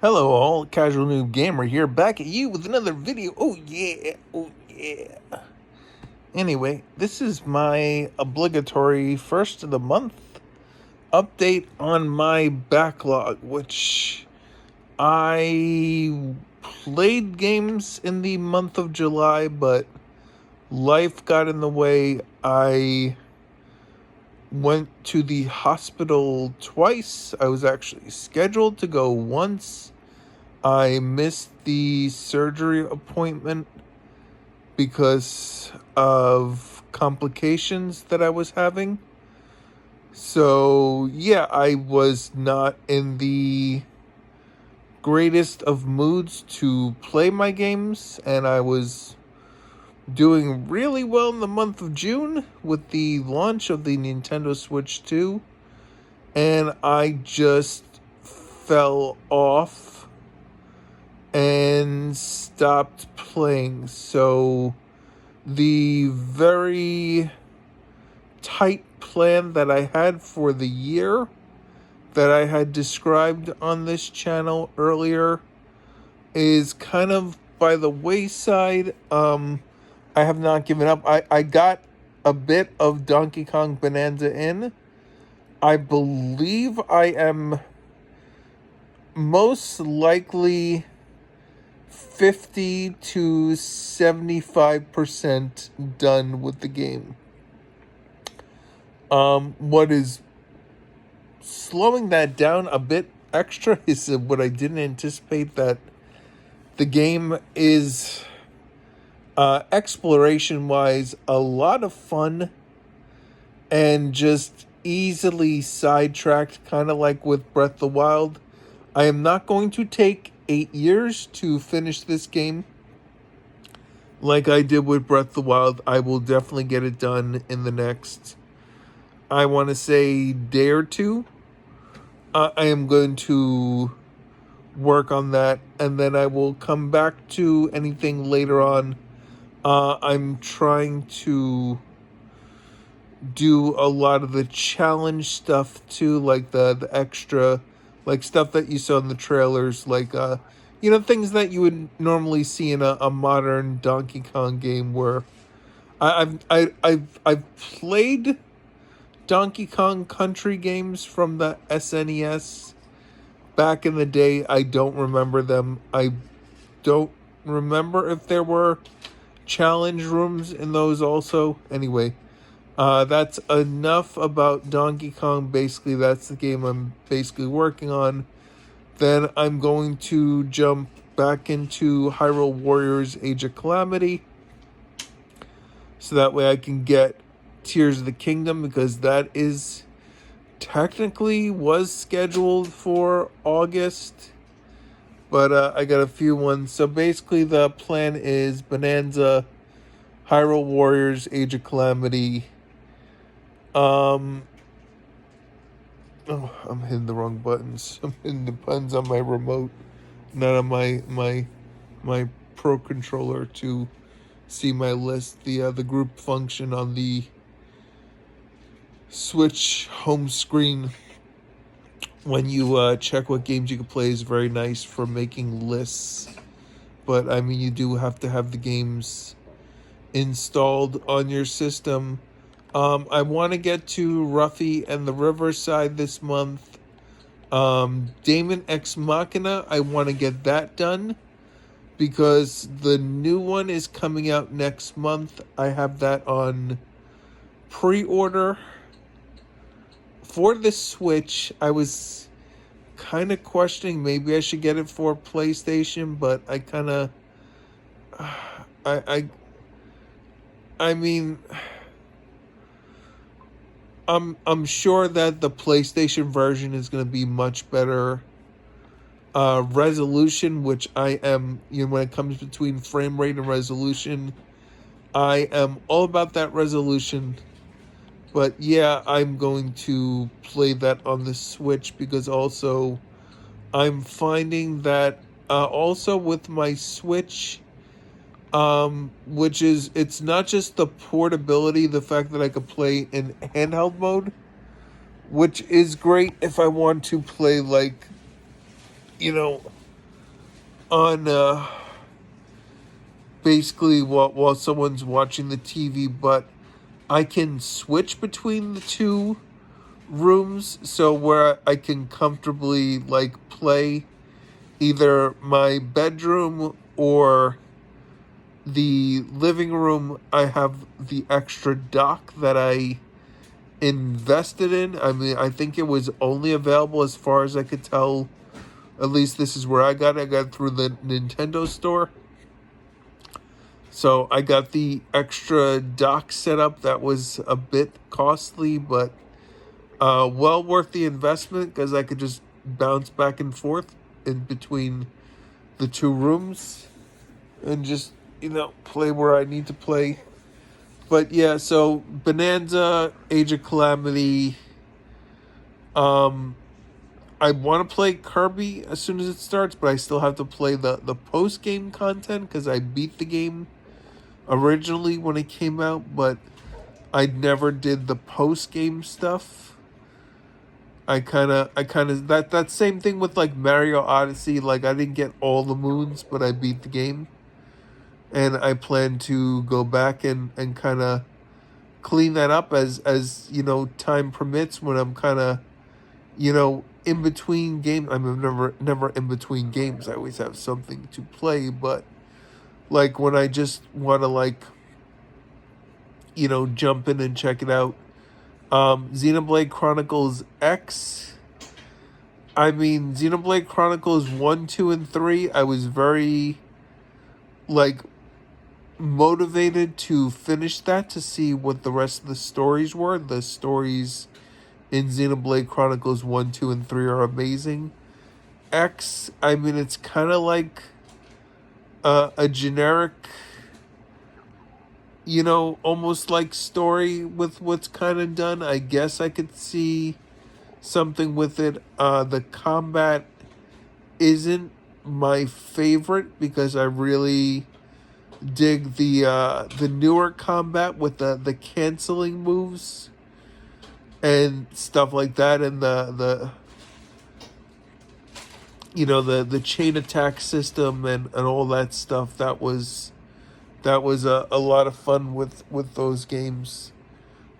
Hello all, Casual Noob Gamer here, back at you with another video. Oh yeah. Anyway, this is my obligatory first of the month update on my backlog, which I played games in the month of July, but life got in the way. I went to the hospital twice. I was actually scheduled to go once. I missed the surgery appointment because of complications that I was having. So, yeah, I was not in the greatest of moods to play my games, and I was doing really well in the month of June with the launch of the Nintendo Switch 2, and I just fell off and stopped playing. So the very tight plan that I had for the year that I had described on this channel earlier is kind of by the wayside. I have not given up. I got a bit of Donkey Kong Bonanza in. I believe I am most likely 50 to 75% done with the game. What is slowing that down a bit extra is what I didn't anticipate, that the game is exploration-wise a lot of fun and just easily sidetracked, kind of like with Breath of the Wild. I am not going to take 8 years to finish this game like I did with Breath of the Wild. I will definitely get it done in the next, I want to say, day or two. I am going to work on that, and then I will come back to anything later on. I'm trying to do a lot of the challenge stuff too, like the extra, like stuff that you saw in the trailers, like things that you would normally see in a modern Donkey Kong game. Where I've played Donkey Kong Country games from the SNES back in the day. I don't remember them. I don't remember if there were challenge rooms in those also. Anyway, that's enough about Donkey Kong. Basically, that's the game I'm basically working on. Then I'm going to jump back into Hyrule Warriors Age of Calamity, so that way I can get Tears of the Kingdom, because that is technically was scheduled for August, but I got a few ones. So basically the plan is Bonanza, Hyrule Warriors Age of Calamity. I'm hitting the wrong buttons. I'm hitting the buttons on my remote, not on my Pro controller to see my list. The group function on the Switch home screen, when you check what games you can play, is very nice for making lists. But I mean, you do have to have the games installed on your system. I want to get to Ruffy and the Riverside this month. Daemon Ex Machina, I want to get that done because the new one is coming out next month. I have that on pre-order for the Switch. I was kind of questioning maybe I should get it for PlayStation, but I kind of I mean, I'm sure that the PlayStation version is going to be much better resolution, which I am, when it comes between frame rate and resolution, I am all about that resolution. But yeah, I'm going to play that on the Switch, because also I'm finding that also with my Switch, which is, it's not just the portability, the fact that I could play in handheld mode, which is great if I want to play like, on basically while someone's watching the TV, but I can switch between the two rooms, so where I can comfortably like play either my bedroom or the living room. I have the extra dock that I invested in. I mean, I think it was only available, as far as I could tell, at least this is where I got it. I got it through the Nintendo store. So I got the extra dock setup that was a bit costly, but well worth the investment, because I could just bounce back and forth in between the two rooms and just, play where I need to play. But yeah, so Bonanza, Age of Calamity. I want to play Kirby as soon as it starts, but I still have to play the post game content, because I beat the game originally when it came out, but I never did the post game stuff. I kind of that same thing with like Mario Odyssey. Like, I didn't get all the moons, but I beat the game, and I plan to go back and kind of clean that up as time permits, when I'm kind of in between game. I'm never in between games. I always have something to play, but like when I just want to like jump in and check it out. Xenoblade Chronicles X. I mean, Xenoblade Chronicles 1, 2, and 3, I was very like motivated to finish that, to see what the rest of the stories were. The stories in Xenoblade Chronicles 1, 2, and 3 are amazing. X, I mean, it's kind of like a generic, almost like story with what's kind of done. I guess I could see something with it. The combat isn't my favorite, because I really dig the newer combat with the canceling moves and stuff like that, and the chain attack system and all that stuff. That was a lot of fun with those games.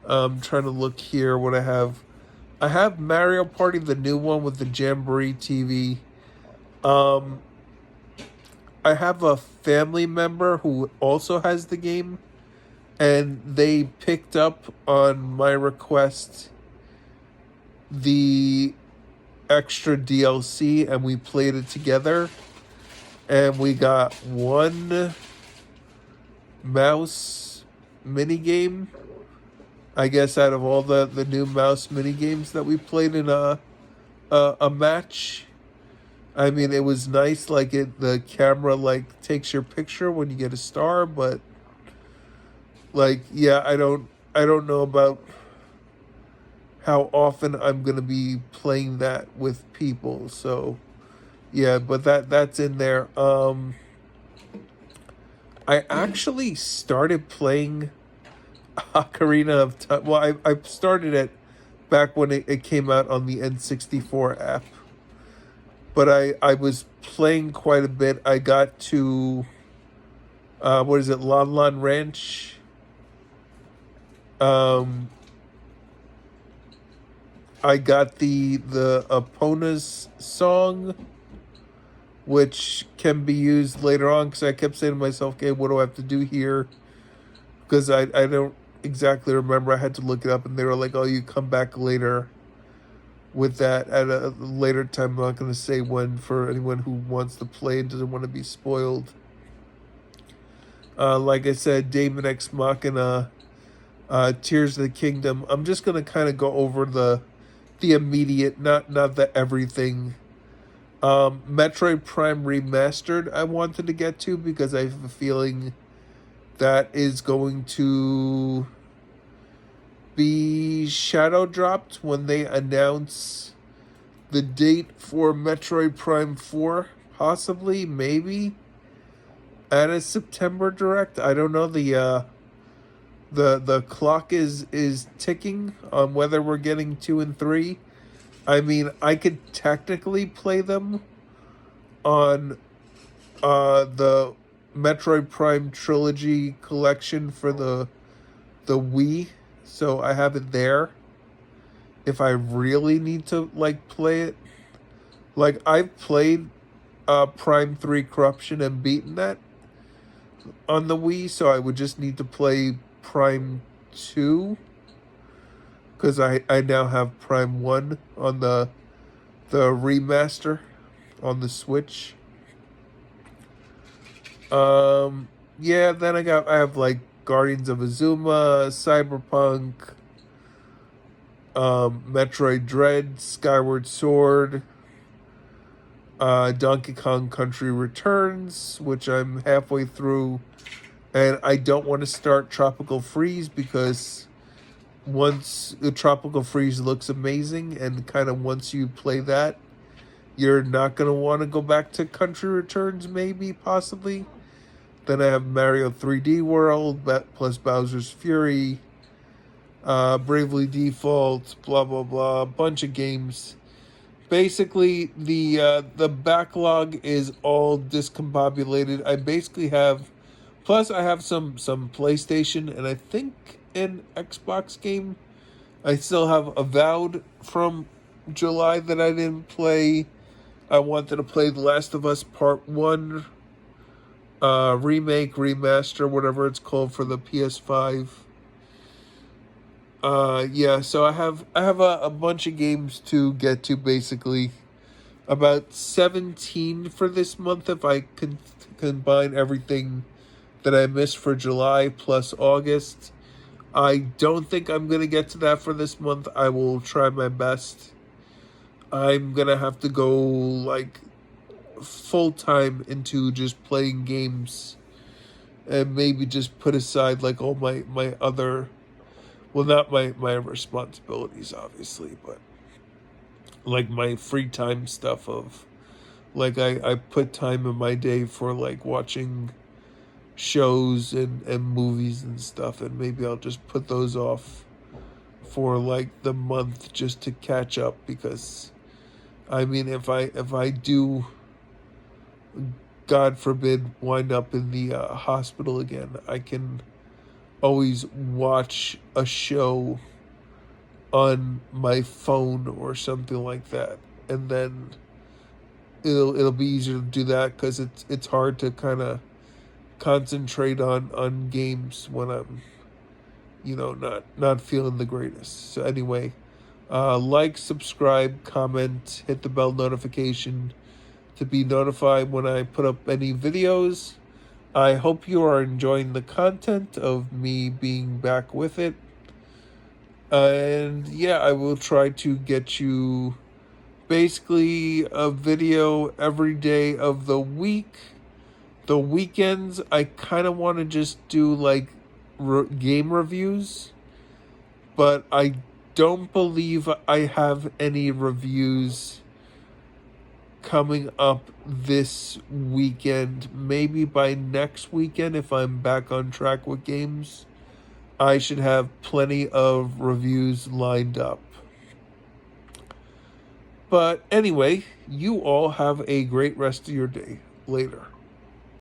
Trying to look here what I have. I have Mario Party, the new one with the Jamboree TV. I have a family member who also has the game, and they picked up on my request the extra DLC, and we played it together, and we got one mouse minigame, I guess, out of all the new mouse minigames that we played in a match. I mean, it was nice, like the camera like takes your picture when you get a star, but like, yeah, I don't know about how often I'm gonna be playing that with people. So yeah, but that's in there. I actually started playing Ocarina of Time. Well, I started it back when it came out on the N64 app. But I was playing quite a bit. I got to, what is it, Lon Lon Ranch. I got the Epona's song, which can be used later on, because I kept saying to myself, okay, what do I have to do here? Because I don't exactly remember. I had to look it up, and they were like, oh, you come back later with that at a later time. I'm not going to say when, for anyone who wants to play and doesn't want to be spoiled. Like I said, Daemon X Machina, Tears of the Kingdom. I'm just going to kind of go over the immediate, not the everything. Metroid Prime Remastered I wanted to get to, because I have a feeling that is going to be shadow dropped when they announce the date for Metroid Prime 4, possibly, maybe at a September Direct. I don't know. The clock is ticking on whether we're getting 2 and 3. I mean, I could technically play them on the Metroid Prime Trilogy collection for the Wii, so I have it there. If I really need to like play it, like I've played Prime 3 Corruption and beaten that on the Wii, so I would just need to play Prime 2 because I now have Prime 1 on the remaster on the Switch. Yeah, then I have like Guardians of Azuma, Cyberpunk, Metroid Dread, Skyward Sword, Donkey Kong Country Returns, which I'm halfway through, and I don't want to start Tropical Freeze because once the Tropical Freeze looks amazing, and kind of once you play that, you're not going to want to go back to Country Returns, maybe, possibly. Then I have Mario 3D World, plus Bowser's Fury, Bravely Default, blah, blah, blah, bunch of games. Basically, the backlog is all discombobulated. I basically have, plus I have some PlayStation and I think an Xbox game. I still have Avowed from July that I didn't play. I wanted to play The Last of Us Part 1 remake, remaster, whatever it's called for the PS5. Yeah, so I have a bunch of games to get to, basically. About 17 for this month if I can combine everything that I missed for July plus August. I don't think I'm going to get to that for this month. I will try my best. I'm going to have to go like full time into just playing games and maybe just put aside like all my other, well, not my responsibilities obviously, but like my free time stuff of like I put time in my day for like watching shows and movies and stuff, and maybe I'll just put those off for like the month just to catch up, because I mean if I do, God forbid, wind up in the hospital again, I can always watch a show on my phone or something like that, and then it'll be easier to do that because it's hard to kind of concentrate on games when I'm not feeling the greatest. So anyway, like, subscribe, comment, hit the bell notification to be notified when I put up any videos. I hope you are enjoying the content of me being back with it. And yeah, I will try to get you basically a video every day of the week. The weekends, I kind of want to just do like game reviews, but I don't believe I have any reviews coming up this weekend. Maybe by next weekend, if I'm back on track with games, I should have plenty of reviews lined up. But anyway, you all have a great rest of your day. Later.